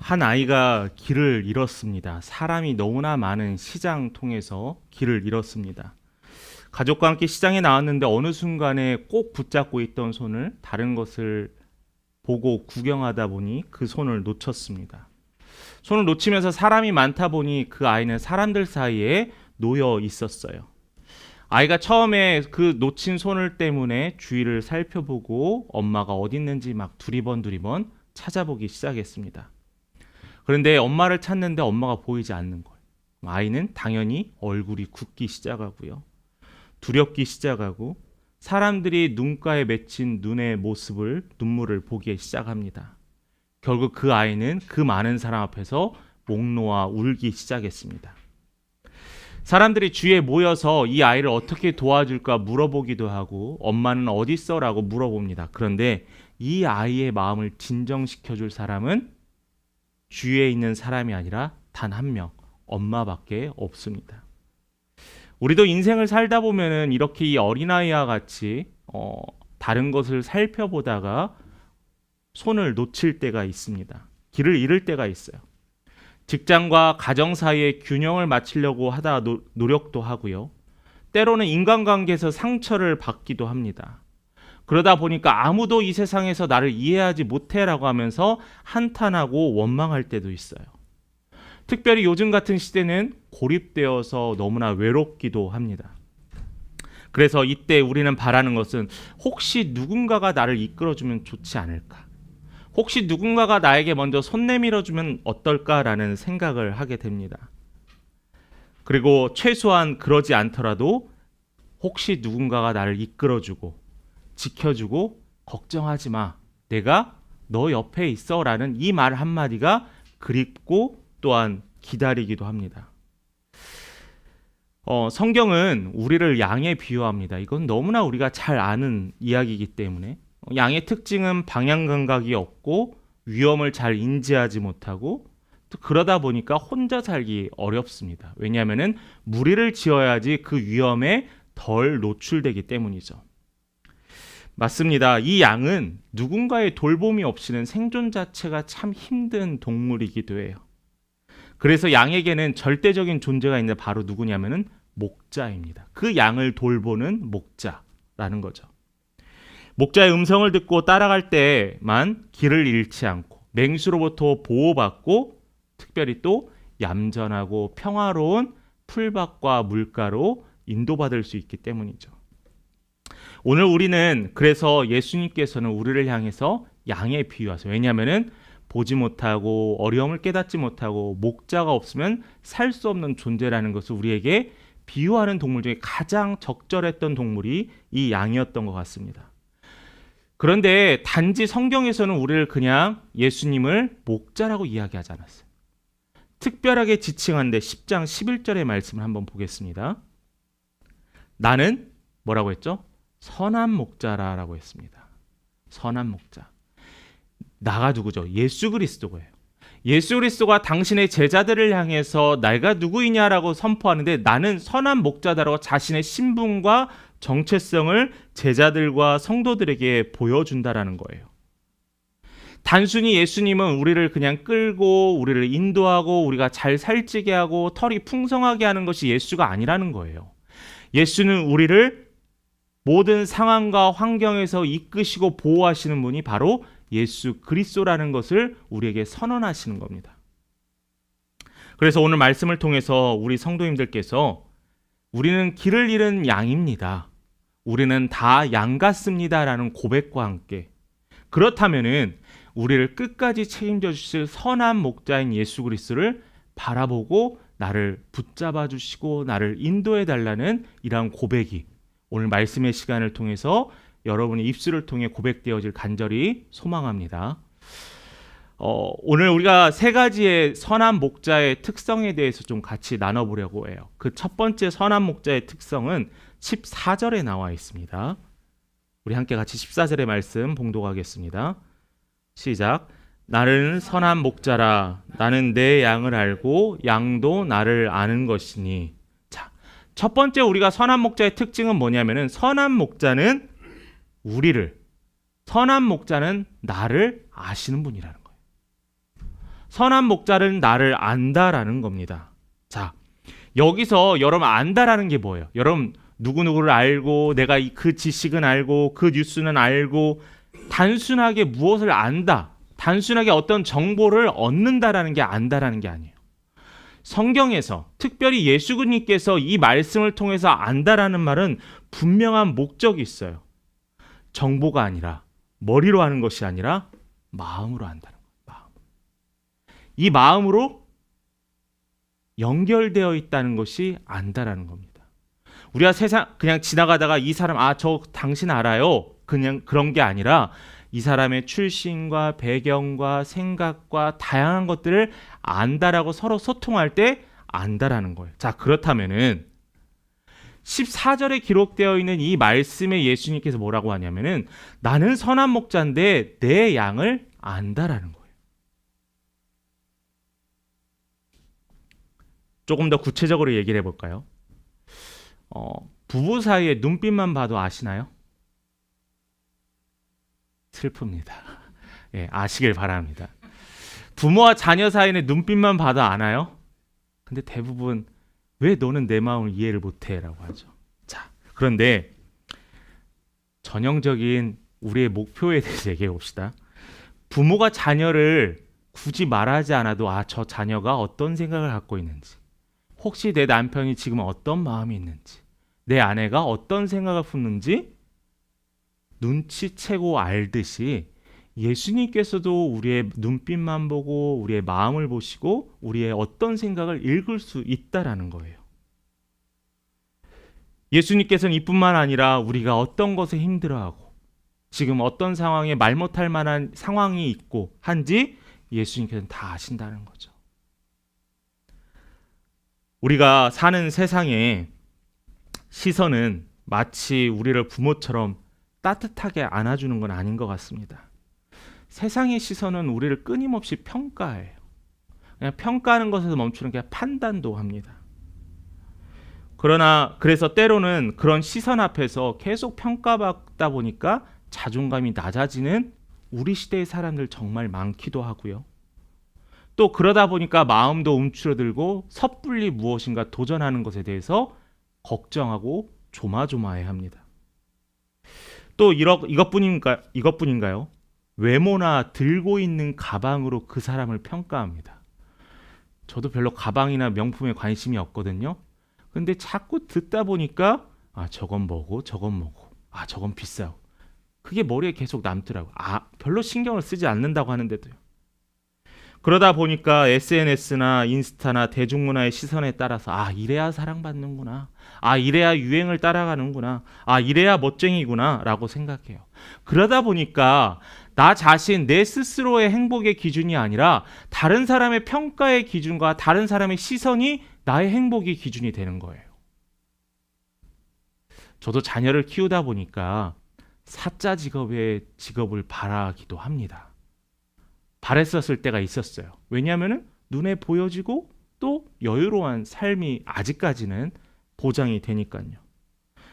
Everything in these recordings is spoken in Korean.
한 아이가 길을 잃었습니다. 사람이 너무나 많은 시장 통해서 길을 잃었습니다. 가족과 함께 시장에 나왔는데 어느 순간에 꼭 붙잡고 있던 손을 다른 것을 보고 구경하다 보니 그 손을 놓쳤습니다. 손을 놓치면서 사람이 많다 보니 그 아이는 사람들 사이에 놓여 있었어요. 아이가 처음에 그 놓친 손을 때문에 주위를 살펴보고 엄마가 어디 있는지 막 두리번 찾아보기 시작했습니다. 그런데 엄마를 찾는데 엄마가 보이지 않는 거예요. 아이는 당연히 얼굴이 굳기 시작하고요. 두렵기 시작하고 사람들이 눈가에 맺힌 눈의 모습을 눈물을 보기 시작합니다. 결국 그 아이는 그 많은 사람 앞에서 목 놓아 울기 시작했습니다. 사람들이 주위에 모여서 이 아이를 어떻게 도와줄까 물어보기도 하고 엄마는 어디 있어? 라고 물어봅니다. 그런데 이 아이의 마음을 진정시켜줄 사람은 주위에 있는 사람이 아니라 단 한 명, 엄마밖에 없습니다. 우리도 인생을 살다 보면은 이렇게 이 어린아이와 같이 다른 것을 살펴보다가 손을 놓칠 때가 있습니다. 길을 잃을 때가 있어요. 직장과 가정 사이의 균형을 맞추려고 하다 노력도 하고요. 때로는 인간관계에서 상처를 받기도 합니다. 그러다 보니까 아무도 이 세상에서 나를 이해하지 못해라고 하면서 한탄하고 원망할 때도 있어요. 특별히 요즘 같은 시대는 고립되어서 너무나 외롭기도 합니다. 그래서 이때 우리는 바라는 것은 혹시 누군가가 나를 이끌어주면 좋지 않을까? 혹시 누군가가 나에게 먼저 손 내밀어주면 어떨까라는 생각을 하게 됩니다. 그리고 최소한 그러지 않더라도 혹시 누군가가 나를 이끌어주고 지켜주고 걱정하지 마. 내가 너 옆에 있어 라는 이 말 한마디가 그립고 또한 기다리기도 합니다. 성경은 우리를 양에 비유합니다. 이건 너무나 우리가 잘 아는 이야기이기 때문에 양의 특징은 방향 감각이 없고 위험을 잘 인지하지 못하고 또 그러다 보니까 혼자 살기 어렵습니다. 왜냐하면 무리를 지어야지 그 위험에 덜 노출되기 때문이죠. 맞습니다. 이 양은 누군가의 돌봄이 없이는 생존 자체가 참 힘든 동물이기도 해요. 그래서 양에게는 절대적인 존재가 있는데 바로 누구냐면은 목자입니다. 그 양을 돌보는 목자라는 거죠. 목자의 음성을 듣고 따라갈 때만 길을 잃지 않고 맹수로부터 보호받고 특별히 또 얌전하고 평화로운 풀밭과 물가로 인도받을 수 있기 때문이죠. 오늘 우리는 그래서 예수님께서는 우리를 향해서 양에 비유하세요. 왜냐하면 보지 못하고 어려움을 깨닫지 못하고 목자가 없으면 살 수 없는 존재라는 것을 우리에게 비유하는 동물 중에 가장 적절했던 동물이 이 양이었던 것 같습니다. 그런데 단지 성경에서는 우리를 그냥 예수님을 목자라고 이야기하지 않았어요. 특별하게 지칭하는데 10장 11절의 말씀을 한번 보겠습니다. 나는 뭐라고 했죠? 선한 목자라고 했습니다. 선한 목자. 나가 누구죠? 예수 그리스도예요. 예수 그리스도가 당신의 제자들을 향해서 내가 누구이냐라고 선포하는데 나는 선한 목자다라고 자신의 신분과 정체성을 제자들과 성도들에게 보여준다라는 거예요. 단순히 예수님은 우리를 그냥 끌고 우리를 인도하고 우리가 잘 살찌게 하고 털이 풍성하게 하는 것이 예수가 아니라는 거예요. 예수는 우리를 모든 상황과 환경에서 이끄시고 보호하시는 분이 바로 예수 그리스도라는 것을 우리에게 선언하시는 겁니다. 그래서 오늘 말씀을 통해서 우리 성도님들께서 우리는 길을 잃은 양입니다. 우리는 다 양 같습니다라는 고백과 함께 그렇다면은 우리를 끝까지 책임져 주실 선한 목자인 예수 그리스도를 바라보고 나를 붙잡아 주시고 나를 인도해 달라는 이러한 고백이 오늘 말씀의 시간을 통해서 여러분의 입술을 통해 고백되어질 간절히 소망합니다. 오늘 우리가 세 가지의 선한 목자의 특성에 대해서 좀 같이 나눠보려고 해요. 그 첫 번째 선한 목자의 특성은 14절에 나와 있습니다. 우리 함께 같이 14절의 말씀 봉독하겠습니다. 시작. 나는 선한 목자라. 나는 내 양을 알고 양도 나를 아는 것이니. 자, 첫 번째 우리가 선한 목자의 특징은 뭐냐면은 선한 목자는 우리를, 선한 목자는 나를 아시는 분이라는 거예요. 선한 목자는 나를 안다라는 겁니다. 자, 여기서 여러분 안다라는 게 뭐예요? 여러분 누구누구를 알고 내가 그 지식은 알고 그 뉴스는 알고 단순하게 무엇을 안다, 단순하게 어떤 정보를 얻는다라는 게 안다라는 게 아니에요. 성경에서 특별히 예수님께서 이 말씀을 통해서 안다라는 말은 분명한 목적이 있어요. 정보가 아니라 머리로 하는 것이 아니라 마음으로 한다는 거예요. 마음. 이 마음으로 연결되어 있다는 것이 안다라는 겁니다. 우리가 세상 그냥 지나가다가 이 사람 저 당신 알아요. 그냥 그런 게 아니라 이 사람의 출신과 배경과 생각과 다양한 것들을 안다라고 서로 소통할 때 안다라는 거예요. 자, 그렇다면은 14절에 기록되어 있는 이 말씀에 예수님께서 뭐라고 하냐면은 나는 선한 목자인데 내 양을 안다라는 거예요. 조금 더 구체적으로 얘기를 해볼까요? 부부 사이에 눈빛만 봐도 아시나요? 슬픕니다. 예, 아시길 바랍니다. 부모와 자녀 사이는 눈빛만 봐도 아나요? 근데 대부분 왜 너는 내 마음을 이해를 못해? 라고 하죠. 자, 그런데 전형적인 우리의 목표에 대해서 얘기해 봅시다. 부모가 자녀를 굳이 말하지 않아도 저 자녀가 어떤 생각을 갖고 있는지, 혹시 내 남편이 지금 어떤 마음이 있는지, 내 아내가 어떤 생각을 품는지 눈치채고 알듯이 예수님께서도 우리의 눈빛만 보고 우리의 마음을 보시고 우리의 어떤 생각을 읽을 수 있다라는 거예요. 예수님께서는 이뿐만 아니라 우리가 어떤 것에 힘들어하고 지금 어떤 상황에 말 못할 만한 상황이 있고 한지 예수님께서는 다 아신다는 거죠. 우리가 사는 세상에 시선은 마치 우리를 부모처럼 따뜻하게 안아주는 건 아닌 것 같습니다. 세상의 시선은 우리를 끊임없이 평가해요. 그냥 평가하는 것에서 멈추는 게 판단도 합니다. 그래서 때로는 그런 시선 앞에서 계속 평가받다 보니까 자존감이 낮아지는 우리 시대의 사람들 정말 많기도 하고요. 또 그러다 보니까 마음도 움츠러들고 섣불리 무엇인가 도전하는 것에 대해서 걱정하고 조마조마해합니다. 또 이것뿐인가요? 외모나 들고 있는 가방으로 그 사람을 평가합니다. 저도 별로 가방이나 명품에 관심이 없거든요. 근데 자꾸 듣다 보니까 저건 뭐고 저건 뭐고 저건 비싸고 그게 머리에 계속 남더라고요. 별로 신경을 쓰지 않는다고 하는데도요. 그러다 보니까 SNS나 인스타나 대중문화의 시선에 따라서 이래야 사랑받는구나, 이래야 유행을 따라가는구나, 이래야 멋쟁이구나 라고 생각해요. 그러다 보니까 나 자신, 내 스스로의 행복의 기준이 아니라 다른 사람의 평가의 기준과 다른 사람의 시선이 나의 행복의 기준이 되는 거예요. 저도 자녀를 키우다 보니까 사자 직업을 바라기도 합니다. 바랬었을 때가 있었어요. 왜냐하면 눈에 보여지고 또 여유로운 삶이 아직까지는 보장이 되니까요.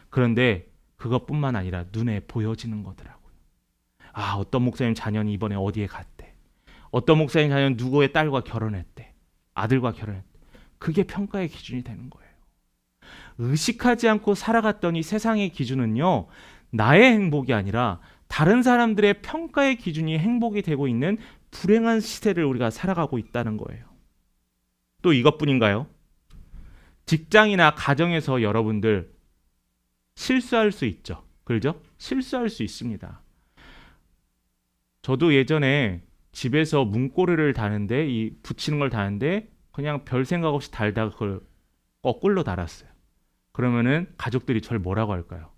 그런데 그것뿐만 아니라 눈에 보여지는 거더라고요. 어떤 목사님 자녀는 이번에 어디에 갔대. 어떤 목사님 자녀는 누구의 딸과 결혼했대. 아들과 결혼했대. 그게 평가의 기준이 되는 거예요. 의식하지 않고 살아갔더니 세상의 기준은요, 나의 행복이 아니라 다른 사람들의 평가의 기준이 행복이 되고 있는 불행한 시대를 우리가 살아가고 있다는 거예요. 또 이것뿐인가요? 직장이나 가정에서 여러분들 실수할 수 있죠. 그렇죠? 실수할 수 있습니다. 저도 예전에 집에서 문고리를 다는데 붙이는 걸 다는데 그냥 별 생각 없이 달다가 그걸 거꾸로 달았어요. 그러면은 가족들이 저를 뭐라고 할까요?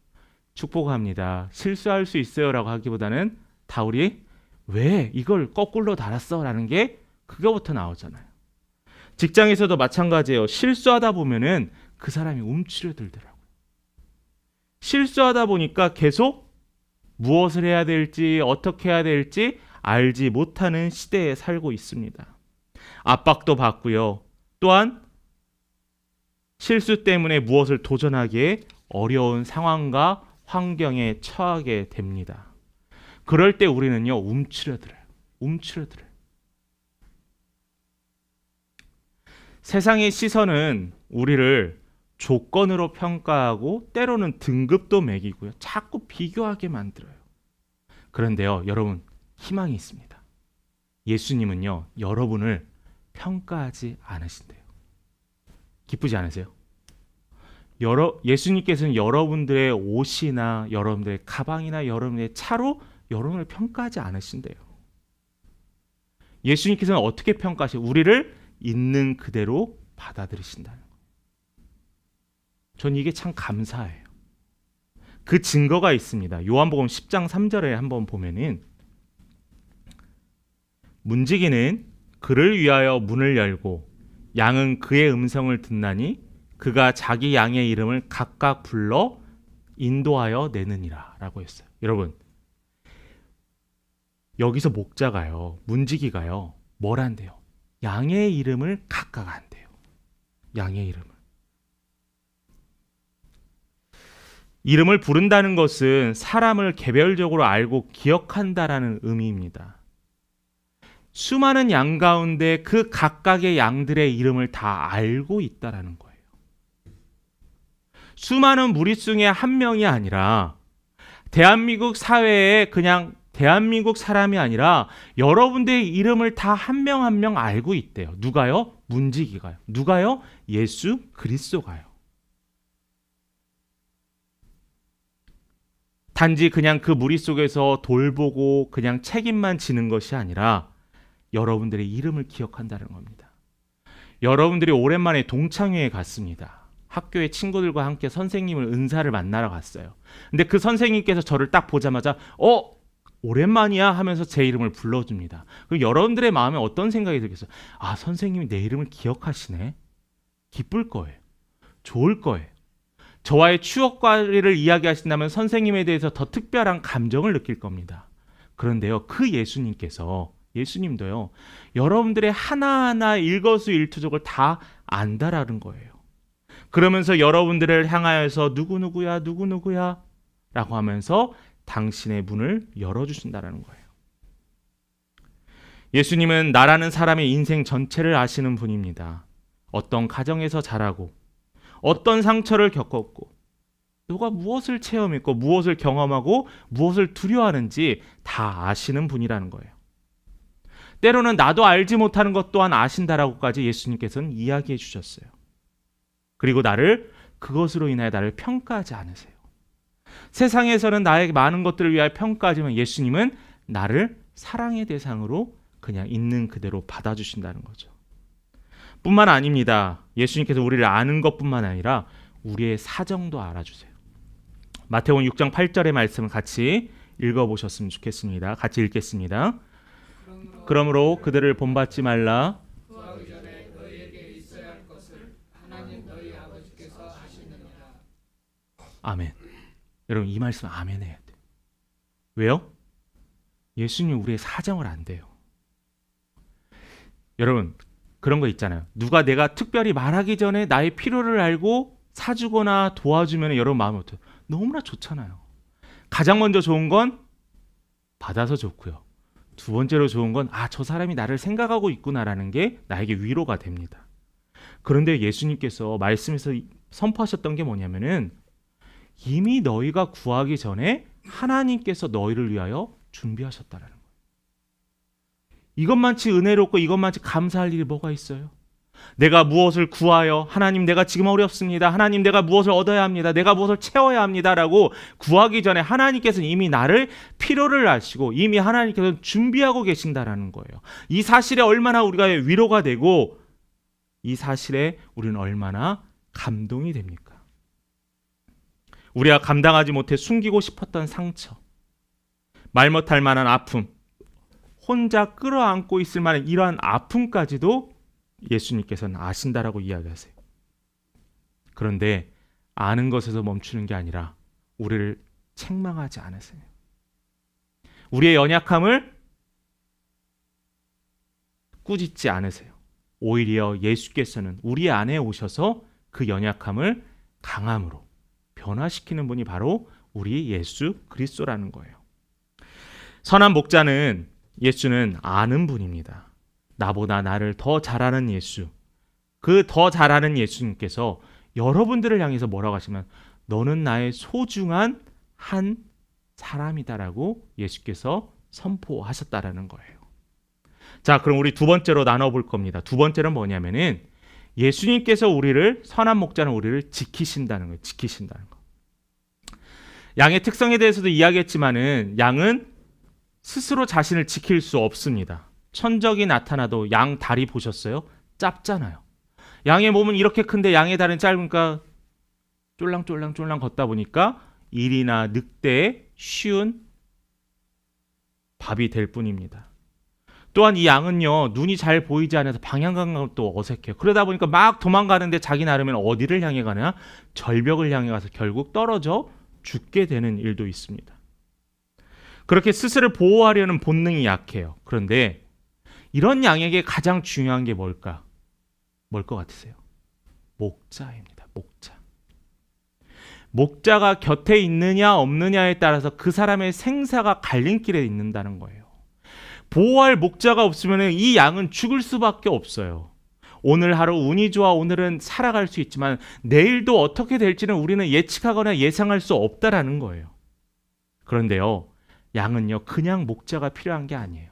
축복합니다. 실수할 수 있어요라고 하기보다는 다 우리 왜 이걸 거꾸로 달았어? 라는 게 그거부터 나오잖아요. 직장에서도 마찬가지예요. 실수하다 보면은 그 사람이 움츠러들더라고요. 실수하다 보니까 계속 무엇을 해야 될지 어떻게 해야 될지 알지 못하는 시대에 살고 있습니다. 압박도 받고요. 또한 실수 때문에 무엇을 도전하기에 어려운 상황과 환경에 처하게 됩니다. 그럴 때 우리는요, 움츠러들어요. 세상의 시선은 우리를 조건으로 평가하고 때로는 등급도 매기고요. 자꾸 비교하게 만들어요. 그런데요, 여러분, 희망이 있습니다. 예수님은요, 여러분을 평가하지 않으신대요. 기쁘지 않으세요? 예수님께서는 여러분들의 옷이나 여러분들의 가방이나 여러분의 차로 여러분을 평가하지 않으신대요. 예수님께서는 어떻게 평가하세요? 우리를 있는 그대로 받아들이신다는 거예요. 전 이게 참 감사해요. 그 증거가 있습니다. 요한복음 10장 3절에 한번 보면은 문지기는 그를 위하여 문을 열고 양은 그의 음성을 듣나니 그가 자기 양의 이름을 각각 불러 인도하여 내느니라 라고 했어요. 여러분, 여기서 목자가요, 문지기가요, 뭘 한대요? 양의 이름을 각각 한대요. 양의 이름을 부른다는 것은 사람을 개별적으로 알고 기억한다라는 의미입니다. 수많은 양 가운데 그 각각의 양들의 이름을 다 알고 있다라는 거예요. 수많은 무리 중에 한 명이 아니라 대한민국 사회에 그냥 대한민국 사람이 아니라 여러분들의 이름을 다 한 명 한 명 알고 있대요. 누가요? 문지기가요. 누가요? 예수 그리스도가요. 단지 그냥 그 무리 속에서 돌보고 그냥 책임만 지는 것이 아니라 여러분들의 이름을 기억한다는 겁니다. 여러분들이 오랜만에 동창회에 갔습니다. 학교의 친구들과 함께 선생님을 은사를 만나러 갔어요. 근데 그 선생님께서 저를 딱 보자마자 오랜만이야 하면서 제 이름을 불러줍니다. 그럼 여러분들의 마음에 어떤 생각이 들겠어요? 아, 선생님이 내 이름을 기억하시네. 기쁠 거예요. 좋을 거예요. 저와의 추억과를 이야기하신다면 선생님에 대해서 더 특별한 감정을 느낄 겁니다. 그런데요, 그 예수님도요, 여러분들의 하나하나 일거수일투족을 다 안다라는 거예요. 그러면서 여러분들을 향하여서 누구누구야 라고 하면서 당신의 문을 열어주신다라는 거예요. 예수님은 나라는 사람의 인생 전체를 아시는 분입니다. 어떤 가정에서 자라고 어떤 상처를 겪었고 누가 무엇을 체험했고 무엇을 경험하고 무엇을 두려워하는지 다 아시는 분이라는 거예요. 때로는 나도 알지 못하는 것 또한 아신다라고까지 예수님께서는 이야기해 주셨어요. 그리고 그것으로 인하여 나를 평가하지 않으세요. 세상에서는 나에게 많은 것들을 위하여 평가하지만 예수님은 나를 사랑의 대상으로 그냥 있는 그대로 받아주신다는 거죠. 뿐만 아닙니다. 예수님께서 우리를 아는 것뿐만 아니라 우리의 사정도 알아주세요. 마태복음 6장 8절의 말씀을 같이 읽어보셨으면 좋겠습니다. 같이 읽겠습니다. 그러므로 그들을 본받지 말라. 구하기 전에 너희에게 있어야 할 것을 하나님 너희 아버지께서 하시느니라. 아멘. 여러분, 이 말씀 아멘 해야 돼요. 왜요? 예수님 우리의 사정을 안 돼요. 여러분, 그런 거 있잖아요. 누가 내가 특별히 말하기 전에 나의 필요를 알고 사주거나 도와주면 여러분 마음이 어때요? 너무나 좋잖아요. 가장 먼저 좋은 건 받아서 좋고요. 두 번째로 좋은 건 저 사람이 나를 생각하고 있구나라는 게 나에게 위로가 됩니다. 그런데 예수님께서 말씀에서 선포하셨던 게 뭐냐면은 이미 너희가 구하기 전에 하나님께서 너희를 위하여 준비하셨다라는 거예요. 이것만치 은혜롭고 이것만치 감사할 일이 뭐가 있어요? 내가 무엇을 구하여 하나님 내가 지금 어렵습니다. 하나님 내가 무엇을 얻어야 합니다. 내가 무엇을 채워야 합니다라고 구하기 전에 하나님께서는 이미 나를 필요를 아시고 이미 하나님께서는 준비하고 계신다라는 거예요. 이 사실에 얼마나 우리가 위로가 되고 이 사실에 우리는 얼마나 감동이 됩니까? 우리가 감당하지 못해 숨기고 싶었던 상처, 말 못할 만한 아픔, 혼자 끌어안고 있을 만한 이러한 아픔까지도 예수님께서는 아신다라고 이야기하세요. 그런데 아는 것에서 멈추는 게 아니라 우리를 책망하지 않으세요. 우리의 연약함을 꾸짖지 않으세요. 오히려 예수께서는 우리 안에 오셔서 그 연약함을 강함으로 변화시키는 분이 바로 우리 예수 그리스도라는 거예요. 선한 목자는 예수는 아는 분입니다. 나보다 나를 더 잘 아는 예수, 그 더 잘하는 예수님께서 여러분들을 향해서 뭐라고 하시면 너는 나의 소중한 한 사람이다라고 예수께서 선포하셨다라는 거예요. 자, 그럼 우리 두 번째로 나눠볼 겁니다. 두 번째는 뭐냐면은 예수님께서 우리를 선한 목자는 우리를 지키신다는 거예요. 지키신다는 거. 양의 특성에 대해서도 이야기했지만은 양은 스스로 자신을 지킬 수 없습니다. 천적이 나타나도 양 다리 보셨어요? 짧잖아요. 양의 몸은 이렇게 큰데 양의 다리는 짧으니까 쫄랑쫄랑 걷다 보니까 일이나 늑대에 쉬운 밥이 될 뿐입니다. 또한 이 양은요, 눈이 잘 보이지 않아서 방향 감각도 어색해요. 그러다 보니까 막 도망가는데 자기 나름은 어디를 향해 가냐? 절벽을 향해 가서 결국 떨어져 죽게 되는 일도 있습니다. 그렇게 스스로 보호하려는 본능이 약해요. 그런데 이런 양에게 가장 중요한 게 뭘까? 뭘 것 같으세요? 목자입니다. 목자. 목자가 곁에 있느냐 없느냐에 따라서 그 사람의 생사가 갈림길에 있는다는 거예요. 보호할 목자가 없으면 이 양은 죽을 수밖에 없어요. 오늘 하루 운이 좋아 오늘은 살아갈 수 있지만 내일도 어떻게 될지는 우리는 예측하거나 예상할 수 없다라는 거예요. 그런데요, 양은요 그냥 목자가 필요한 게 아니에요.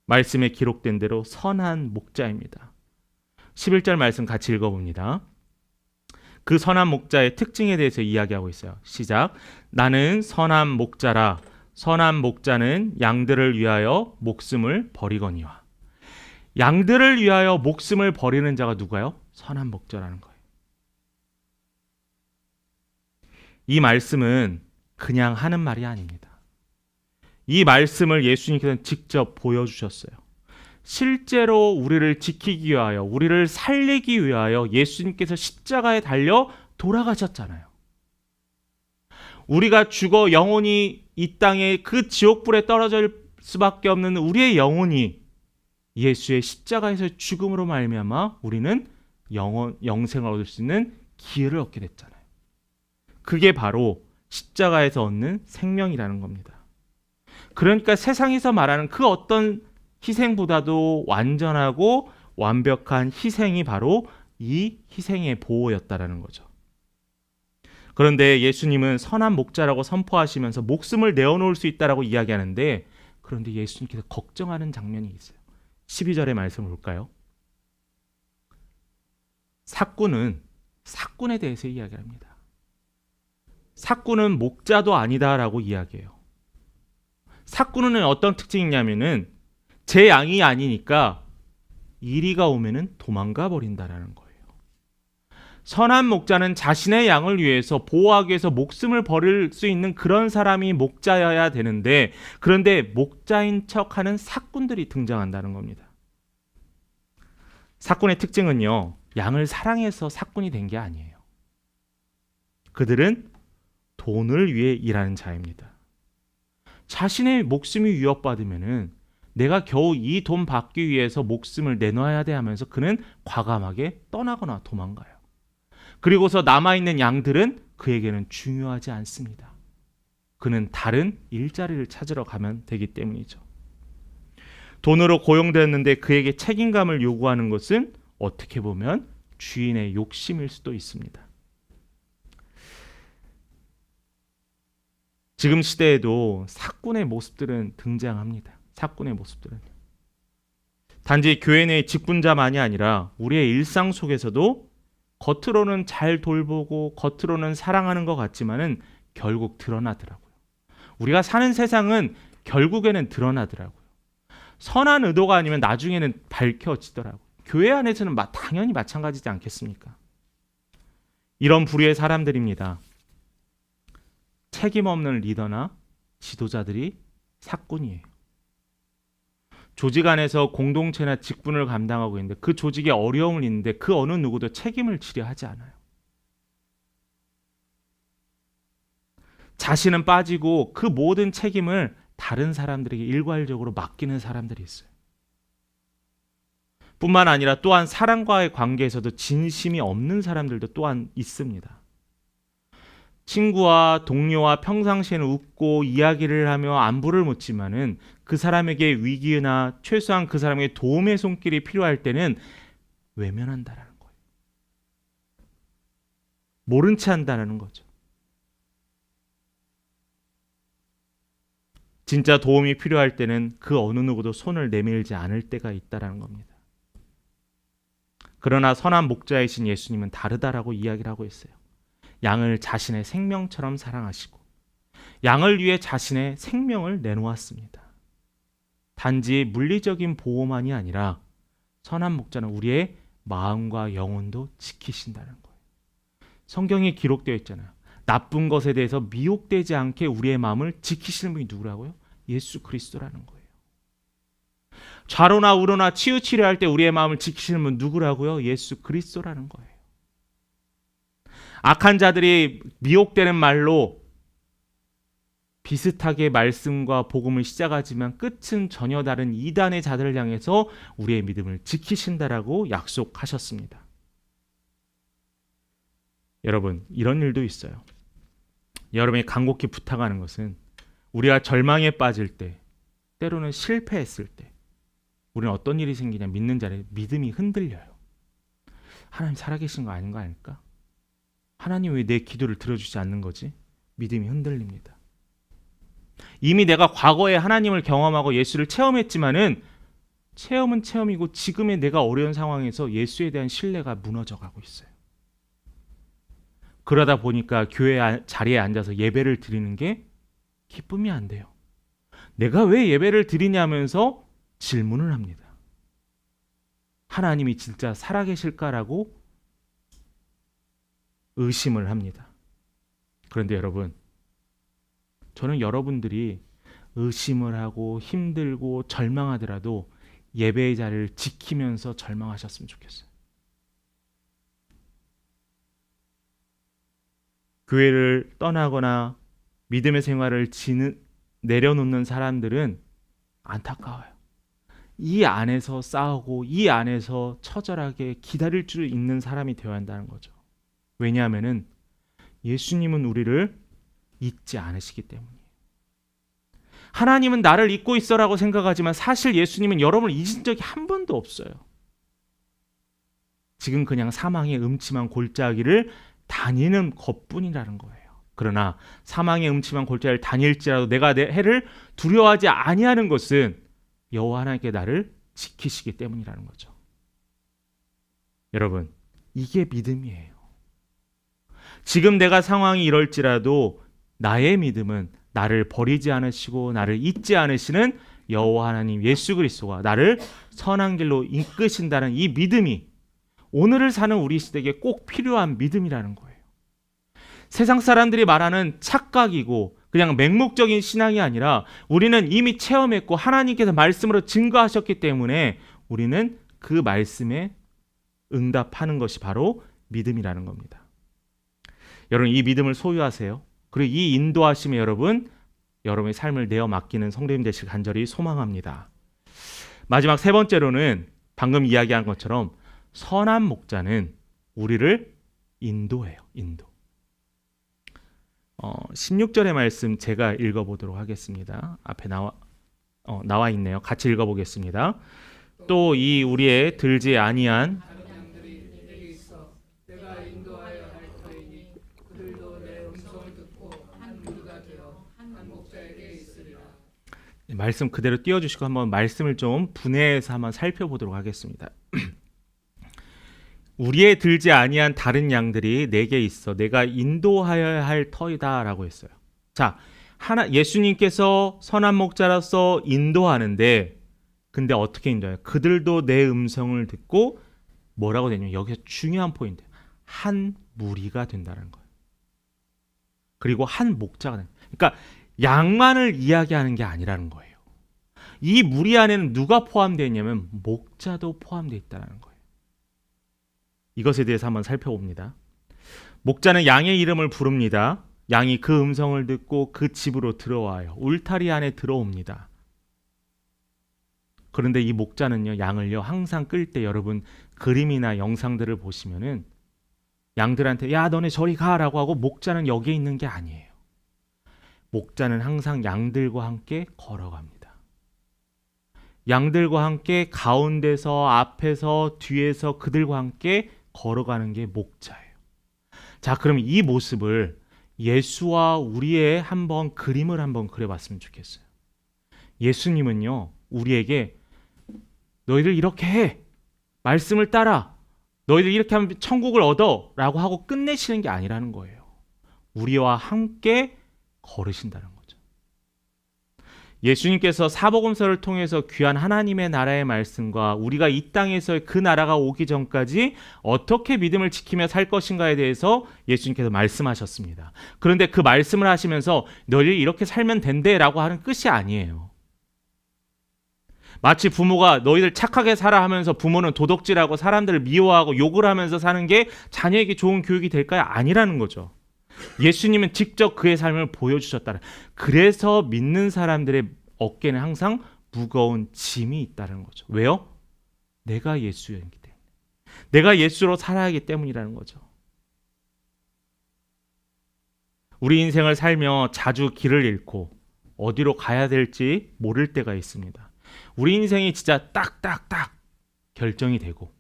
말씀에 기록된 대로 선한 목자입니다. 11절 말씀 같이 읽어봅니다. 그 선한 목자의 특징에 대해서 이야기하고 있어요. 시작. 나는 선한 목자라. 선한 목자는 양들을 위하여 목숨을 버리거니와. 양들을 위하여 목숨을 버리는 자가 누가요? 선한 목자라는 거예요. 이 말씀은 그냥 하는 말이 아닙니다. 이 말씀을 예수님께서는 직접 보여주셨어요. 실제로 우리를 지키기 위하여, 우리를 살리기 위하여 예수님께서 십자가에 달려 돌아가셨잖아요. 우리가 죽어 영혼이 이 땅에 그 지옥불에 떨어질 수밖에 없는 우리의 영혼이 예수의 십자가에서 죽음으로 말미암아 우리는 영생을 얻을 수 있는 기회를 얻게 됐잖아요. 그게 바로 십자가에서 얻는 생명이라는 겁니다. 그러니까 세상에서 말하는 그 어떤 희생보다도 완전하고 완벽한 희생이 바로 이 희생의 보호였다라는 거죠. 그런데 예수님은 선한 목자라고 선포하시면서 목숨을 내어놓을 수 있다라고 이야기하는데, 그런데 예수님께서 걱정하는 장면이 있어요. 12절의 말씀을 볼까요? 사꾼에 대해서 이야기합니다. 사꾼은 목자도 아니다라고 이야기해요. 사꾼은 어떤 특징이 있냐면은 제 양이 아니니까 이리가 오면은 도망가 버린다라는 거예요. 선한 목자는 자신의 양을 위해서 보호하기 위해서 목숨을 버릴 수 있는 그런 사람이 목자여야 되는데, 그런데 목자인 척하는 사꾼들이 등장한다는 겁니다. 사꾼의 특징은요, 양을 사랑해서 사꾼이 된 게 아니에요. 그들은 돈을 위해 일하는 자입니다. 자신의 목숨이 위협받으면은 내가 겨우 이 돈 받기 위해서 목숨을 내놔야 돼 하면서 그는 과감하게 떠나거나 도망가요. 그리고서 남아있는 양들은 그에게는 중요하지 않습니다. 그는 다른 일자리를 찾으러 가면 되기 때문이죠. 돈으로 고용되었는데 그에게 책임감을 요구하는 것은 어떻게 보면 주인의 욕심일 수도 있습니다. 지금 시대에도 사꾼의 모습들은 등장합니다. 사꾼의 모습들은 단지 교회 내의 직분자만이 아니라 우리의 일상 속에서도 겉으로는 잘 돌보고 겉으로는 사랑하는 것 같지만은 결국 드러나더라고요. 우리가 사는 세상은 결국에는 드러나더라고요. 선한 의도가 아니면 나중에는 밝혀지더라고요. 교회 안에서는 당연히 마찬가지지 않겠습니까? 이런 부류의 사람들입니다. 책임 없는 리더나 지도자들이 사꾼이에요. 조직 안에서 공동체나 직분을 감당하고 있는데 그 조직에 어려움을 있는데 그 어느 누구도 책임을 지려 하지 않아요. 자신은 빠지고 그 모든 책임을 다른 사람들에게 일괄적으로 맡기는 사람들이 있어요. 뿐만 아니라 또한 사람과의 관계에서도 진심이 없는 사람들도 또한 있습니다. 친구와 동료와 평상시에는 웃고 이야기를 하며 안부를 묻지만은 그 사람에게 위기나 최소한 그 사람에게 도움의 손길이 필요할 때는 외면한다라는 거예요. 모른 채 한다는 거죠. 진짜 도움이 필요할 때는 그 어느 누구도 손을 내밀지 않을 때가 있다라는 겁니다. 그러나 선한 목자이신 예수님은 다르다라고 이야기를 하고 있어요. 양을 자신의 생명처럼 사랑하시고 양을 위해 자신의 생명을 내놓았습니다. 단지 물리적인 보호만이 아니라 선한 목자는 우리의 마음과 영혼도 지키신다는 거예요. 성경에 기록되어 있잖아요. 나쁜 것에 대해서 미혹되지 않게 우리의 마음을 지키시는 분이 누구라고요? 예수 그리스도라는 거예요. 좌로나 우로나 치우치려 할 때 우리의 마음을 지키시는 분 누구라고요? 예수 그리스도라는 거예요. 악한 자들이 미혹되는 말로 비슷하게 말씀과 복음을 시작하지만 끝은 전혀 다른 이단의 자들을 향해서 우리의 믿음을 지키신다라고 약속하셨습니다. 여러분, 이런 일도 있어요. 여러분이 간곡히 부탁하는 것은 우리가 절망에 빠질 때, 때로는 실패했을 때 우리는 어떤 일이 생기냐, 믿는 자의 믿음이 흔들려요. 하나님 살아계신 거 아닌 거 아닐까? 하나님 왜 내 기도를 들어주지 않는 거지? 믿음이 흔들립니다. 이미 내가 과거에 하나님을 경험하고 예수를 체험했지만은 체험은 체험이고 지금의 내가 어려운 상황에서 예수에 대한 신뢰가 무너져가고 있어요. 그러다 보니까 교회 자리에 앉아서 예배를 드리는 게 기쁨이 안 돼요. 내가 왜 예배를 드리냐면서 질문을 합니다. 하나님이 진짜 살아계실까라고 의심을 합니다. 그런데 여러분, 저는 여러분들이 의심을 하고 힘들고 절망하더라도 예배의 자리를 지키면서 절망하셨으면 좋겠어요. 교회를 떠나거나 믿음의 생활을 내려놓는 사람들은 안타까워요. 이 안에서 싸우고 이 안에서 처절하게 기다릴 줄 있는 사람이 되어야 한다는 거죠. 왜냐하면은 예수님은 우리를 잊지 않으시기 때문이에요. 하나님은 나를 잊고 있어라고 생각하지만 사실 예수님은 여러분을 잊은 적이 한 번도 없어요. 지금 그냥 사망의 음침한 골짜기를 다니는 것뿐이라는 거예요. 그러나 사망의 음침한 골짜기를 다닐지라도 내가 내 해를 두려워하지 아니하는 것은 여호와 하나님께 나를 지키시기 때문이라는 거죠. 여러분, 이게 믿음이에요. 지금 내가 상황이 이럴지라도 나의 믿음은 나를 버리지 않으시고 나를 잊지 않으시는 여호와 하나님 예수 그리스도가 나를 선한 길로 이끄신다는 이 믿음이 오늘을 사는 우리 시대에 꼭 필요한 믿음이라는 거예요. 세상 사람들이 말하는 착각이고 그냥 맹목적인 신앙이 아니라 우리는 이미 체험했고 하나님께서 말씀으로 증거하셨기 때문에 우리는 그 말씀에 응답하는 것이 바로 믿음이라는 겁니다. 여러분, 이 믿음을 소유하세요. 그리고 이 인도하심에 여러분의 삶을 내어 맡기는 성도님 되시길 간절히 소망합니다. 마지막 세 번째로는 방금 이야기한 것처럼 선한 목자는 우리를 인도해요. 인도. 16절의 말씀 제가 읽어보도록 하겠습니다. 앞에 나와 있네요. 같이 읽어보겠습니다. 또 이 우리의 들지 아니한 다른 양들이 내게 있어 내가 인도하여 할 터이니 그들도 내 음성을 듣고 한 무리가 되어 한 목자에게 있으리라. 말씀 그대로 띄워주시고 한번 말씀을 좀 분해해서 한번 살펴보도록 하겠습니다. 우리의 들지 아니한 다른 양들이 내게 있어 내가 인도하여야 할 터이다라고 했어요. 자, 예수님께서 선한 목자로서 인도하는데 근데 어떻게 인도해요? 그들도 내 음성을 듣고 뭐라고 되냐면 여기서 중요한 포인트. 한 무리가 된다는 거예요. 그리고 한 목자가 된다. 그러니까 양만을 이야기하는 게 아니라는 거예요. 이 무리 안에는 누가 포함되어 있냐면 목자도 포함되어 있다는 거예요. 이것에 대해서 한번 살펴봅니다. 목자는 양의 이름을 부릅니다. 양이 그 음성을 듣고 그 집으로 들어와요. 울타리 안에 들어옵니다. 그런데 이 목자는요, 양을요 항상 끌 때 여러분 그림이나 영상들을 보시면은 양들한테 야 너네 저리 가라고 하고 목자는 여기에 있는 게 아니에요. 목자는 항상 양들과 함께 걸어갑니다. 양들과 함께 가운데서, 앞에서, 뒤에서 그들과 함께 걸어가는 게 목자예요. 자, 그럼 이 모습을 예수와 우리의 한번 그림을 한번 그려봤으면 좋겠어요. 예수님은요, 우리에게 너희들 이렇게 해, 말씀을 따라, 너희들 이렇게 하면 천국을 얻어 라고 하고 끝내시는 게 아니라는 거예요. 우리와 함께 걸으신다는 거죠. 예수님께서 사복음서를 통해서 귀한 하나님의 나라의 말씀과 우리가 이 땅에서 그 나라가 오기 전까지 어떻게 믿음을 지키며 살 것인가에 대해서 예수님께서 말씀하셨습니다. 그런데 그 말씀을 하시면서 너희들이 이렇게 살면 된대라고 하는 끝이 아니에요. 마치 부모가 너희들 착하게 살아 하면서 부모는 도덕질하고 사람들을 미워하고 욕을 하면서 사는 게 자녀에게 좋은 교육이 될까요? 아니라는 거죠. 예수님은 직접 그의 삶을 보여주셨다는. 그래서 믿는 사람들의 어깨는 항상 무거운 짐이 있다는 거죠. 왜요? 내가 예수이기 때문에. 내가 예수로 살아야 하기 때문이라는 거죠. 우리 인생을 살며 자주 길을 잃고 어디로 가야 될지 모를 때가 있습니다. 우리 인생이 진짜 딱딱딱 결정이 되고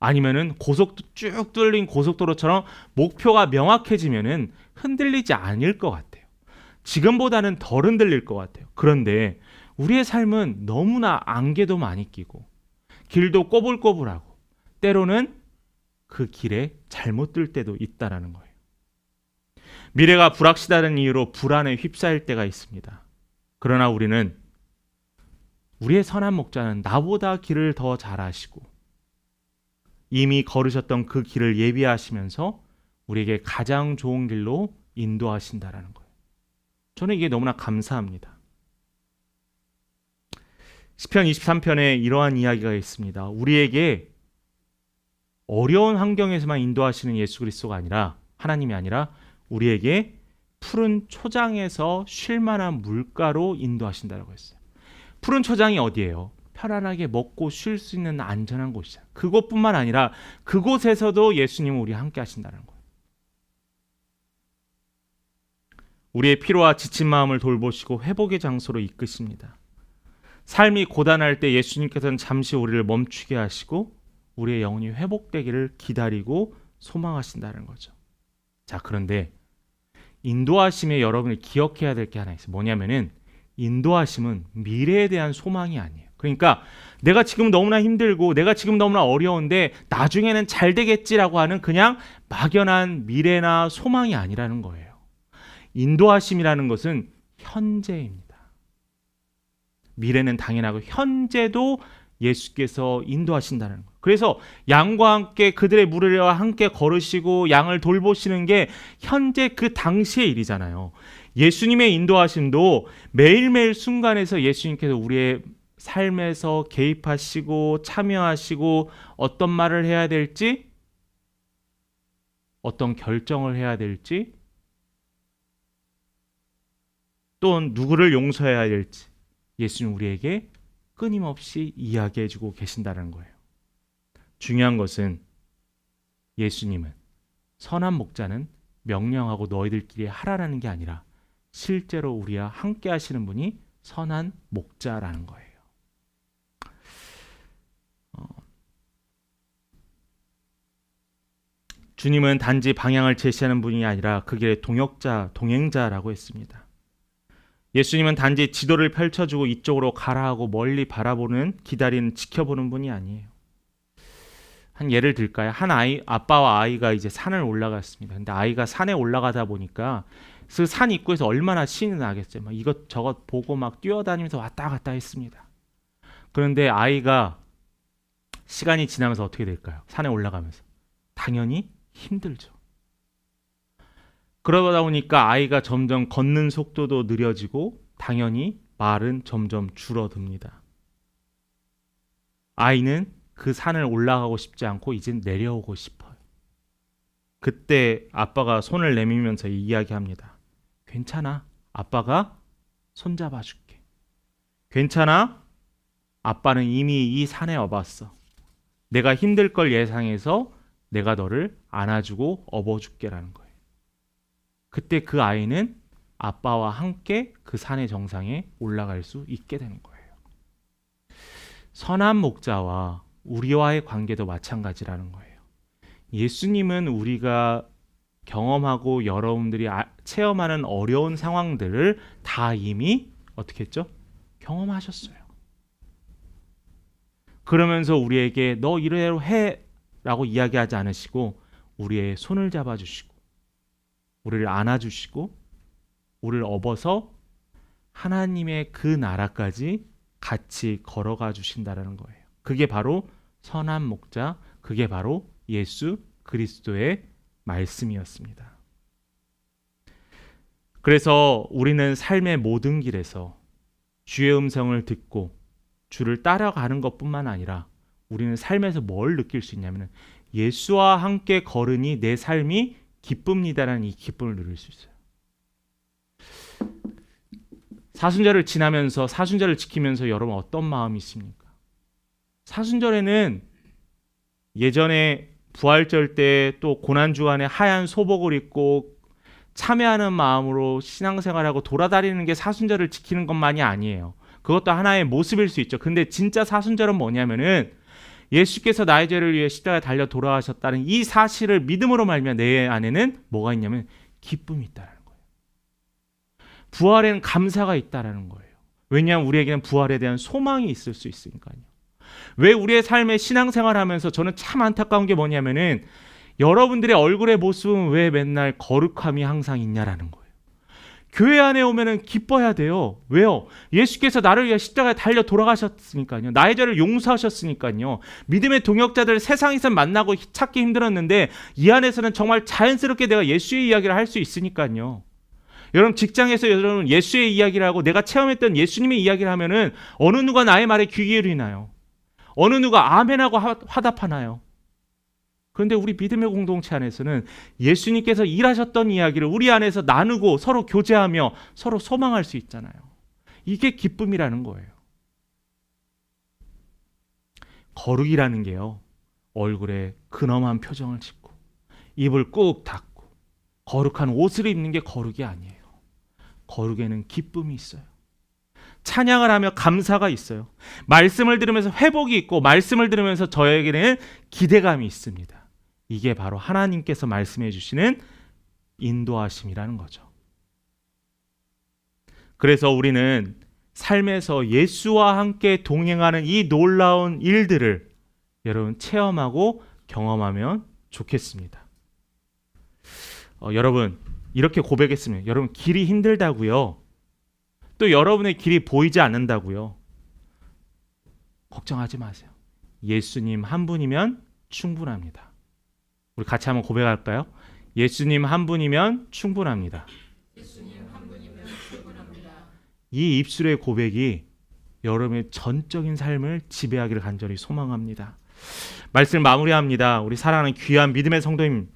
아니면은 고속도로 쭉 뚫린 고속도로처럼 목표가 명확해지면은 흔들리지 않을 것 같아요. 지금보다는 덜 흔들릴 것 같아요. 그런데 우리의 삶은 너무나 안개도 많이 끼고 길도 꼬불꼬불하고 때로는 그 길에 잘못 들 때도 있다라는 거예요. 미래가 불확실하다는 이유로 불안에 휩싸일 때가 있습니다. 그러나 우리는 우리의 선한 목자는 나보다 길을 더 잘 아시고 이미 걸으셨던 그 길을 예비하시면서 우리에게 가장 좋은 길로 인도하신다라는 거예요. 저는 이게 너무나 감사합니다. 시편 23편에 이러한 이야기가 있습니다. 우리에게 어려운 환경에서만 인도하시는 예수 그리스도가 아니라 하나님이 아니라 우리에게 푸른 초장에서 쉴 만한 물가로 인도하신다라고 했어요. 푸른 초장이 어디예요? 편안하게 먹고 쉴 수 있는 안전한 곳이죠. 그곳뿐만 아니라 그곳에서도 예수님은 우리와 함께 하신다는 거예요. 우리의 피로와 지친 마음을 돌보시고 회복의 장소로 이끄십니다. 삶이 고단할 때 예수님께서는 잠시 우리를 멈추게 하시고 우리의 영혼이 회복되기를 기다리고 소망하신다는 거죠. 자, 그런데 인도하심에 여러분이 기억해야 될 게 하나 있어요. 뭐냐면은 인도하심은 미래에 대한 소망이 아니에요. 그러니까 내가 지금 너무나 힘들고 내가 지금 너무나 어려운데 나중에는 잘 되겠지라고 하는 그냥 막연한 미래나 소망이 아니라는 거예요. 인도하심이라는 것은 현재입니다. 미래는 당연하고 현재도 예수께서 인도하신다는 거예요. 그래서 양과 함께 그들의 무리와 함께 걸으시고 양을 돌보시는 게 현재 그 당시의 일이잖아요. 예수님의 인도하심도 매일매일 순간에서 예수님께서 우리의 삶에서 개입하시고 참여하시고 어떤 말을 해야 될지 어떤 결정을 해야 될지 또 누구를 용서해야 될지 예수님 우리에게 끊임없이 이야기해주고 계신다는 거예요. 중요한 것은 예수님은 선한 목자는 명령하고 너희들끼리 하라라는 게 아니라 실제로 우리와 함께 하시는 분이 선한 목자라는 거예요. 주님은 단지 방향을 제시하는 분이 아니라 그 길의 동역자, 동행자라고 했습니다. 예수님은 단지 지도를 펼쳐주고 이쪽으로 가라 하고 멀리 바라보는, 기다리는, 지켜보는 분이 아니에요. 한 예를 들까요? 한 아빠와 아이가 이제 산을 올라갔습니다. 근데 아이가 산에 올라가다 보니까 그 산 입구에서 얼마나 신이 나겠어요. 막 이것저것 보고 막 뛰어다니면서 왔다 갔다 했습니다. 그런데 아이가 시간이 지나면서 어떻게 될까요? 산에 올라가면서 당연히 힘들죠. 그러다 보니까 아이가 점점 걷는 속도도 느려지고 당연히 말은 점점 줄어듭니다. 아이는 그 산을 올라가고 싶지 않고 이젠 내려오고 싶어요. 그때 아빠가 손을 내밀면서 이야기합니다. 괜찮아. 아빠가 손잡아 줄게. 괜찮아. 아빠는 이미 이 산에 와봤어. 내가 힘들 걸 예상해서 내가 너를 안아주고 업어줄게라는 거예요. 그때 그 아이는 아빠와 함께 그 산의 정상에 올라갈 수 있게 되는 거예요. 선한 목자와 우리와의 관계도 마찬가지라는 거예요. 예수님은 우리가 경험하고 여러분들이 체험하는 어려운 상황들을 다 이미 어떻게 했죠? 경험하셨어요. 그러면서 우리에게 너 이래로 해 라고 이야기하지 않으시고 우리의 손을 잡아주시고 우리를 안아주시고 우리를 업어서 하나님의 그 나라까지 같이 걸어가 주신다는 거예요. 그게 바로 선한 목자, 그게 바로 예수 그리스도의 말씀이었습니다. 그래서 우리는 삶의 모든 길에서 주의 음성을 듣고 주를 따라가는 것뿐만 아니라 우리는 삶에서 뭘 느낄 수 있냐면 예수와 함께 걸으니 내 삶이 기쁩니다라는 이 기쁨을 누릴 수 있어요. 사순절을 지나면서 사순절을 지키면서 여러분 어떤 마음이 있습니까? 사순절에는 예전에 부활절 때 또 고난주간에 하얀 소복을 입고 참여하는 마음으로 신앙생활하고 돌아다니는 게 사순절을 지키는 것만이 아니에요. 그것도 하나의 모습일 수 있죠. 근데 진짜 사순절은 뭐냐면은 예수께서 나의 죄를 위해 십자가에 달려 돌아가셨다는 이 사실을 믿음으로 말미암아 내 안에는 뭐가 있냐면 기쁨이 있다는 거예요. 부활에는 감사가 있다는 거예요. 왜냐하면 우리에게는 부활에 대한 소망이 있을 수 있으니까요. 왜 우리의 삶에 신앙생활하면서 저는 참 안타까운 게 뭐냐면은 여러분들의 얼굴의 모습은 왜 맨날 거룩함이 항상 있냐라는 거예요. 교회 안에 오면은 기뻐야 돼요. 왜요? 예수께서 나를 위해 십자가에 달려 돌아가셨으니까요. 나의 죄를 용서하셨으니까요. 믿음의 동역자들 세상에서 만나고 찾기 힘들었는데 이 안에서는 정말 자연스럽게 내가 예수의 이야기를 할 수 있으니까요. 여러분 직장에서 여러분 예수의 이야기를 하고 내가 체험했던 예수님의 이야기를 하면은 어느 누가 나의 말에 귀 기울이나요? 어느 누가 아멘하고 화답하나요? 그런데 우리 믿음의 공동체 안에서는 예수님께서 일하셨던 이야기를 우리 안에서 나누고 서로 교제하며 서로 소망할 수 있잖아요. 이게 기쁨이라는 거예요. 거룩이라는 게요. 얼굴에 근엄한 표정을 짓고 입을 꾹 닫고 거룩한 옷을 입는 게 거룩이 아니에요. 거룩에는 기쁨이 있어요. 찬양을 하며 감사가 있어요. 말씀을 들으면서 회복이 있고 말씀을 들으면서 저에게는 기대감이 있습니다. 이게 바로 하나님께서 말씀해 주시는 인도하심이라는 거죠. 그래서 우리는 삶에서 예수와 함께 동행하는 이 놀라운 일들을 여러분 체험하고 경험하면 좋겠습니다. 여러분 이렇게 고백했으면 여러분 길이 힘들다고요. 또 여러분의 길이 보이지 않는다고요. 걱정하지 마세요. 예수님 한 분이면 충분합니다. 우리 같이 한번 고백할까요? 예수님 한 분이면 충분합니다. 예수님 한 분이면 충분합니다. 이 입술의 고백이 여러분의 전적인 삶을 지배하기를 간절히 소망합니다. 말씀을 마무리합니다. 우리 사랑하는 귀한 믿음의 성도님,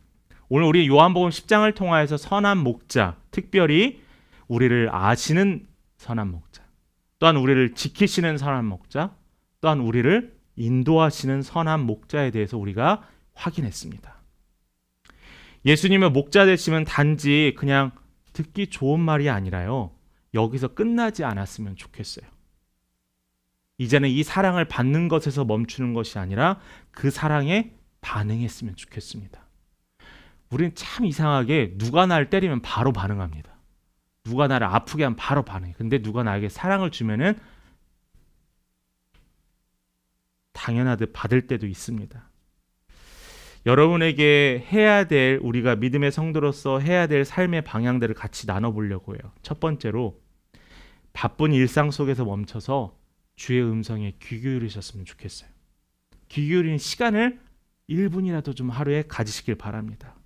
오늘 우리 요한복음 10장을 통하여서 선한 목자, 특별히 우리를 아시는 선한 목자, 또한 우리를 지키시는 선한 목자, 또한 우리를 인도하시는 선한 목자에 대해서 우리가 확인했습니다. 예수님의 목자 되시면 단지 그냥 듣기 좋은 말이 아니라요. 여기서 끝나지 않았으면 좋겠어요. 이제는 이 사랑을 받는 것에서 멈추는 것이 아니라 그 사랑에 반응했으면 좋겠습니다. 우리는 참 이상하게 누가 나를 때리면 바로 반응합니다. 누가 나를 아프게 하면 바로 반응해. 근데 누가 나에게 사랑을 주면은 당연하듯 받을 때도 있습니다. 여러분에게 해야 될, 우리가 믿음의 성도로서 해야 될 삶의 방향들을 같이 나눠보려고 해요. 첫 번째로 바쁜 일상 속에서 멈춰서 주의 음성에 귀 기울이셨으면 좋겠어요. 귀 기울이는 시간을 1분이라도 좀 하루에 가지시길 바랍니다.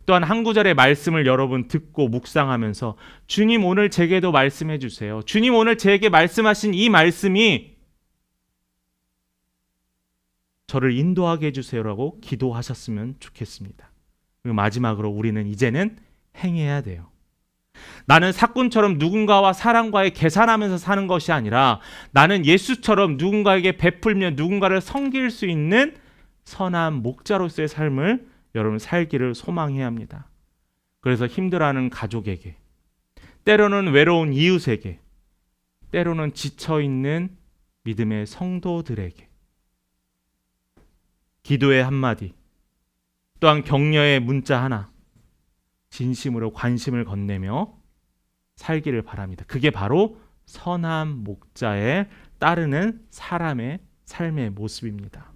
또한 한 구절의 말씀을 여러분 듣고 묵상하면서 주님 오늘 제게도 말씀해 주세요. 주님 오늘 제게 말씀하신 이 말씀이 저를 인도하게 해주세요라고 기도하셨으면 좋겠습니다. 그리고 마지막으로 우리는 이제는 행해야 돼요. 나는 사꾼처럼 누군가와 사랑과의 계산하면서 사는 것이 아니라 나는 예수처럼 누군가에게 베풀며 누군가를 섬길 수 있는 선한 목자로서의 삶을 여러분 살기를 소망해야 합니다. 그래서 힘들어하는 가족에게, 때로는 외로운 이웃에게, 때로는 지쳐있는 믿음의 성도들에게 기도의 한마디, 또한 격려의 문자 하나, 진심으로 관심을 건네며 살기를 바랍니다. 그게 바로 선한 목자에 따르는 사람의 삶의 모습입니다.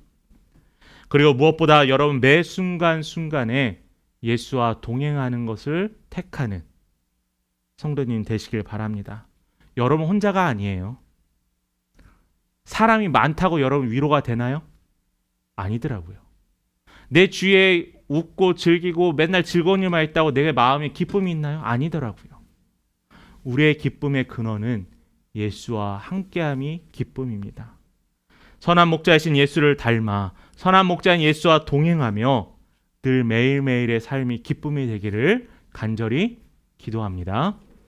그리고 무엇보다 여러분 매 순간순간에 예수와 동행하는 것을 택하는 성도님 되시길 바랍니다. 여러분 혼자가 아니에요. 사람이 많다고 여러분 위로가 되나요? 아니더라고요. 내 주위에 웃고 즐기고 맨날 즐거운 일만 있다고 내 마음에 기쁨이 있나요? 아니더라고요. 우리의 기쁨의 근원은 예수와 함께함이 기쁨입니다. 선한 목자이신 예수를 닮아 선한 목자인 예수와 동행하며 늘 매일매일의 삶이 기쁨이 되기를 간절히 기도합니다.